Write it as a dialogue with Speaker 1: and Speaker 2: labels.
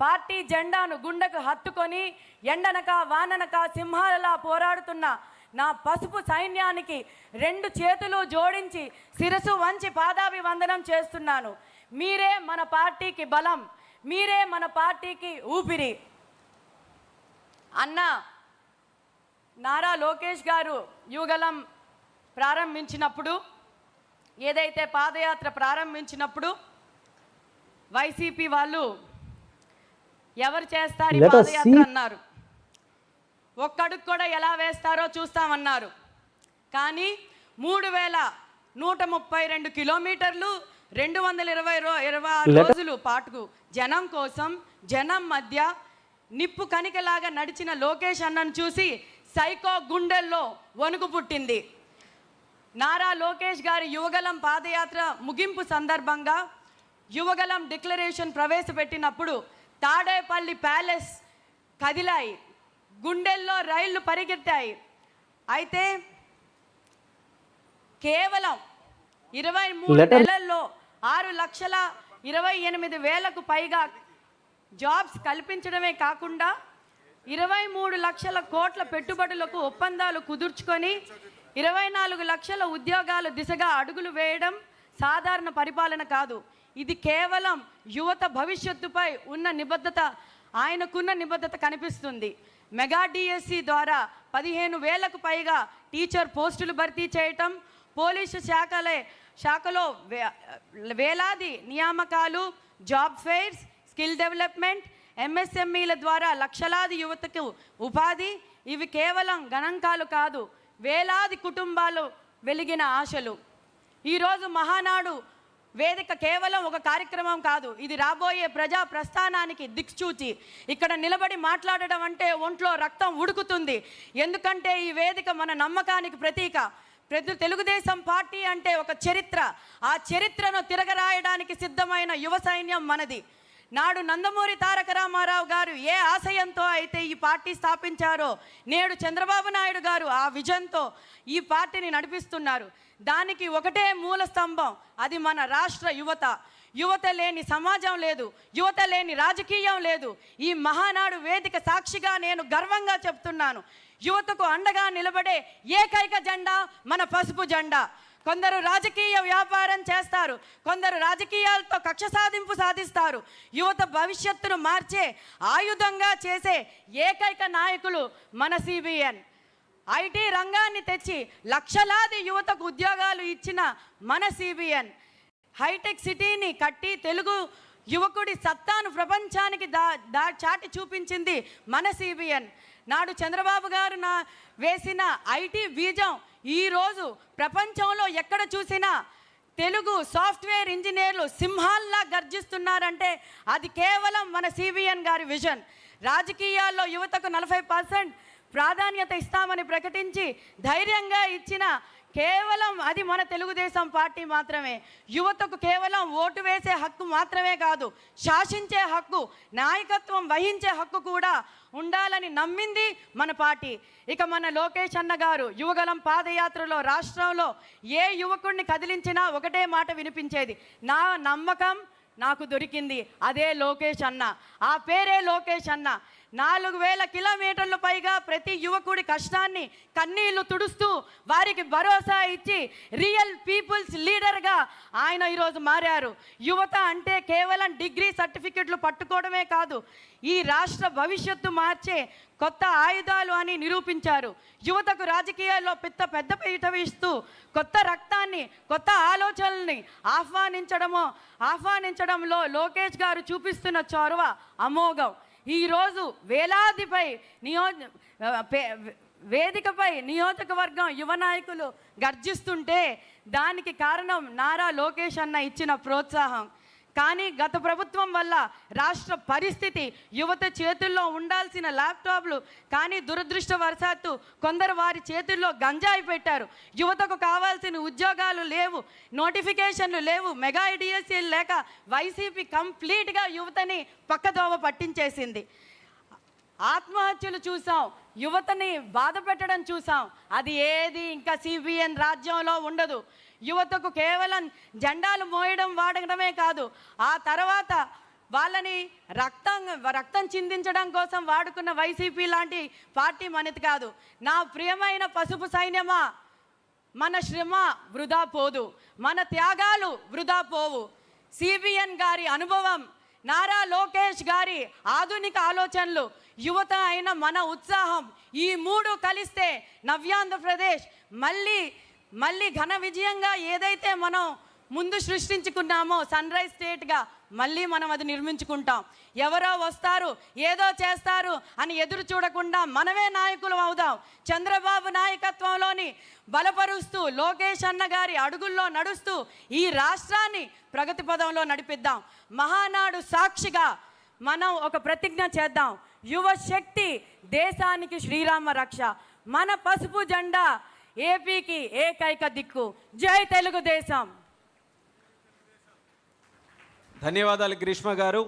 Speaker 1: Party జెండాను గుండెకు హత్తుకొని ఎండనక వాననక సింహాలలా పోరాడుతున్న నా పసుపు సైన్యానికి 2 చేతులు జోడించి శిరసు వంచి పాదాభివందనం చేస్తున్నాను. మీరే మన పార్టీకి బలం, మీరే మన పార్టీకి ఊపిరి. అన్న నారా లోకేష్ గారు యువగలం ప్రారంభించినప్పుడు, ఏదైతే పాదయాత్ర ప్రారంభించినప్పుడు వైసీపీ వాళ్ళు ఎవరు చేస్తారు పాదయాత్ర అన్నారు. ఒక్కడుగు కూడా ఎలా వేస్తారో చూస్తామన్నారు. కానీ 3132 కిలోమీటర్లు 226 రోజులు పాటుకు జనం కోసం, జనం మధ్య నిప్పు కణికలాగా నడిచిన లోకేష్ అన్నను చూసి సైకో గుండెల్లో వణుకు పుట్టింది. నారా లోకేష్ గారి యువగలం పాదయాత్ర ముగింపు సందర్భంగా యువగలం డిక్లరేషన్ ప్రవేశపెట్టినప్పుడు తాడేపల్లి ప్యాలెస్ కదిలాయి, గుండెల్లో రైళ్లు పరిగెత్తాయి. అయితే కేవలం 23 నెలల్లో 6,28,000కు పైగా జాబ్స్ కల్పించడమే కాకుండా 23 లక్షల కోట్ల పెట్టుబడులకు ఒప్పందాలు కుదుర్చుకొని 24 లక్షల ఉద్యోగాల దిశగా అడుగులు వేయడం సాధారణ పరిపాలన కాదు. ఇది కేవలం యువత భవిష్యత్తుపై ఉన్న నిబద్ధత, ఆయనకున్న నిబద్ధత కనిపిస్తుంది. మెగా డిఎస్సి ద్వారా 15,000కు పైగా టీచర్ పోస్టులు భర్తీ చేయటం, పోలీసు శాఖలో వేలాది నియామకాలు, జాబ్ ఫెయిర్స్, స్కిల్ డెవలప్మెంట్, ఎంఎస్ఎంఈల ద్వారా లక్షలాది యువతకు ఉపాధి. ఇవి కేవలం గణాంకాలు కాదు, వేలాది కుటుంబాలు వెలిగిన ఆశలు. ఈరోజు మహానాడు వేదిక కేవలం ఒక కార్యక్రమం కాదు, ఇది రాబోయే ప్రజా ప్రస్థానానికి దిక్సూచి. ఇక్కడ నిలబడి మాట్లాడడం అంటే ఒంట్లో రక్తం ఉడుకుతుంది. ఎందుకంటే ఈ వేదిక మన నమ్మకానికి ప్రతీక. తెలుగుదేశం పార్టీ అంటే ఒక చరిత్ర, ఆ చరిత్రను తిరగరాయడానికి సిద్ధమైన యువ సైన్యం మనది. నాడు నందమూరి తారక రామారావు గారు ఏ ఆశయంతో అయితే ఈ పార్టీ స్థాపించారో, నేడు చంద్రబాబు నాయుడు గారు ఆ విజన్తో ఈ పార్టీని నడిపిస్తున్నారు. దానికి ఒకటే మూల స్తంభం, అది మన రాష్ట్ర యువత. యువత లేని సమాజం లేదు, యువత లేని రాజకీయం లేదు. ఈ మహానాడు వేదిక సాక్షిగా నేను గర్వంగా చెప్తున్నాను, యువతకు అండగా నిలబడే ఏకైక జెండా మన పసుపు జెండా. కొందరు రాజకీయ వ్యాపారం చేస్తారు, కొందరు రాజకీయాలతో కక్ష సాధింపు సాధిస్తారు. యువత భవిష్యత్తును మార్చే ఆయుధంగా చేసే ఏకైక నాయకులు మన సిబిఎన్. ఐటీ రంగాన్ని తెచ్చి లక్షలాది యువతకు ఉద్యోగాలు ఇచ్చిన మన సిబిఎన్. హైటెక్ సిటీని కట్టి తెలుగు యువకుడి సత్తాను ప్రపంచానికి చాటి చూపించింది మన సిబిఎన్. నాడు చంద్రబాబు గారు వేసిన ఐటీ బీజం ఈరోజు ప్రపంచంలో ఎక్కడ చూసినా తెలుగు సాఫ్ట్వేర్ ఇంజనీర్లు సింహాల్లా గర్జిస్తున్నారంటే అది కేవలం మన సిబిఎన్ గారి విజన్. రాజకీయాల్లో యువతకు 40% ప్రాధాన్యత ఇస్తామని ప్రకటించి ధైర్యంగా ఇచ్చిన కేవలం అది మన తెలుగుదేశం పార్టీ మాత్రమే. యువతకు కేవలం ఓటు వేసే హక్కు మాత్రమే కాదు, శాసించే హక్కు, నాయకత్వం వహించే హక్కు కూడా ఉండాలని నమ్మింది మన పార్టీ. ఇక మన లోకేష్ అన్న గారు యువగలం పాదయాత్రలో రాష్ట్రంలో ఏ యువకుడిని కదిలించినా ఒకటే మాట వినిపించేది, నా నమ్మకం నాకు దొరికింది, అదే లోకేష్ అన్న. ఆ పేరే లోకేష్ అన్న. 4,000 కిలోమీటర్లు పైగా ప్రతి యువకుడి కష్టాన్ని కన్నీళ్లు తుడుస్తూ వారికి భరోసా ఇచ్చి రియల్ పీపుల్స్ లీడర్గా ఆయన ఈరోజు మారారు. యువత అంటే కేవలం డిగ్రీ సర్టిఫికెట్లు పట్టుకోవడమే కాదు, ఈ రాష్ట్ర భవిష్యత్తు మార్చే కొత్త ఆయుధాలు అని నిరూపించారు. యువతకు రాజకీయాల్లో పెద్ద పీట వేస్తూ కొత్త రక్తాన్ని, కొత్త ఆలోచనల్ని ఆహ్వానించడంలో లోకేష్ గారు చూపిస్తున్న చొరవ అమోఘం. ఈరోజు వేలాదిపై వేదికపై నియోజకవర్గం యువ నాయకులు గర్జిస్తుంటే దానికి కారణం నారా లోకేష్ అన్న ఇచ్చిన ప్రోత్సాహం. కానీ గత ప్రభుత్వం వల్ల రాష్ట్ర పరిస్థితి, యువత చేతుల్లో ఉండాల్సిన ల్యాప్టాప్లు కానీ దురదృష్టవశాత్తు కొందరు వారి చేతుల్లో గంజాయి పెట్టారు. యువతకు కావాల్సిన ఉద్యోగాలు లేవు, నోటిఫికేషన్లు లేవు, మెగా డిఎస్సీలు లేక వైసీపీ కంప్లీట్గా యువతని పక్కదోవ పట్టించేసింది. ఆత్మహత్యలు చూసాం, యువతని బాధ పెట్టడం చూసాం. అది ఏది ఇంకా సిబిఎన్ రాజ్యంలో ఉండదు. యువతకు కేవలం జెండాలు మోయడం వాడడమే కాదు, ఆ తర్వాత వాళ్ళని రక్తం చిందించడం కోసం వాడుకున్న వైసీపీ లాంటి పార్టీ మనది కాదు. నా ప్రియమైన పసుపు సైన్యమా, మన శ్రమ వృధా పోదు, మన త్యాగాలు వృధా పోవు. సిబిఎన్ గారి అనుభవం, నారా లోకేష్ గారి ఆధునిక ఆలోచనలు, యువత అయిన మన ఉత్సాహం, ఈ మూడు కలిస్తే నవ్యాంధ్రప్రదేశ్ మళ్ళీ ఘన విజయంగా ఏదైతే మనం ముందు సృష్టించుకున్నామో సన్ రైజ్ స్టేట్గా మళ్ళీ మనం అది నిర్మించుకుంటాం. ఎవరో వస్తారు, ఏదో చేస్తారు అని ఎదురు చూడకుండా మనమే నాయకులు అవుదాం. చంద్రబాబు నాయకత్వంలోని బలపరుస్తూ, లోకేష్ అన్న గారి అడుగుల్లో నడుస్తూ ఈ రాష్ట్రాన్ని ప్రగతి పదంలో నడిపిద్దాం. మహానాడు సాక్షిగా మనం ఒక ప్రతిజ్ఞ చేద్దాం. యువ శక్తి దేశానికి శ్రీరామ రక్ష. మన పసుపు జెండా ఏపీకి ఏకైక దిక్కు. జై తెలుగుదేశం.
Speaker 2: ధన్యవాదాలు గ్రీష్మ గారు.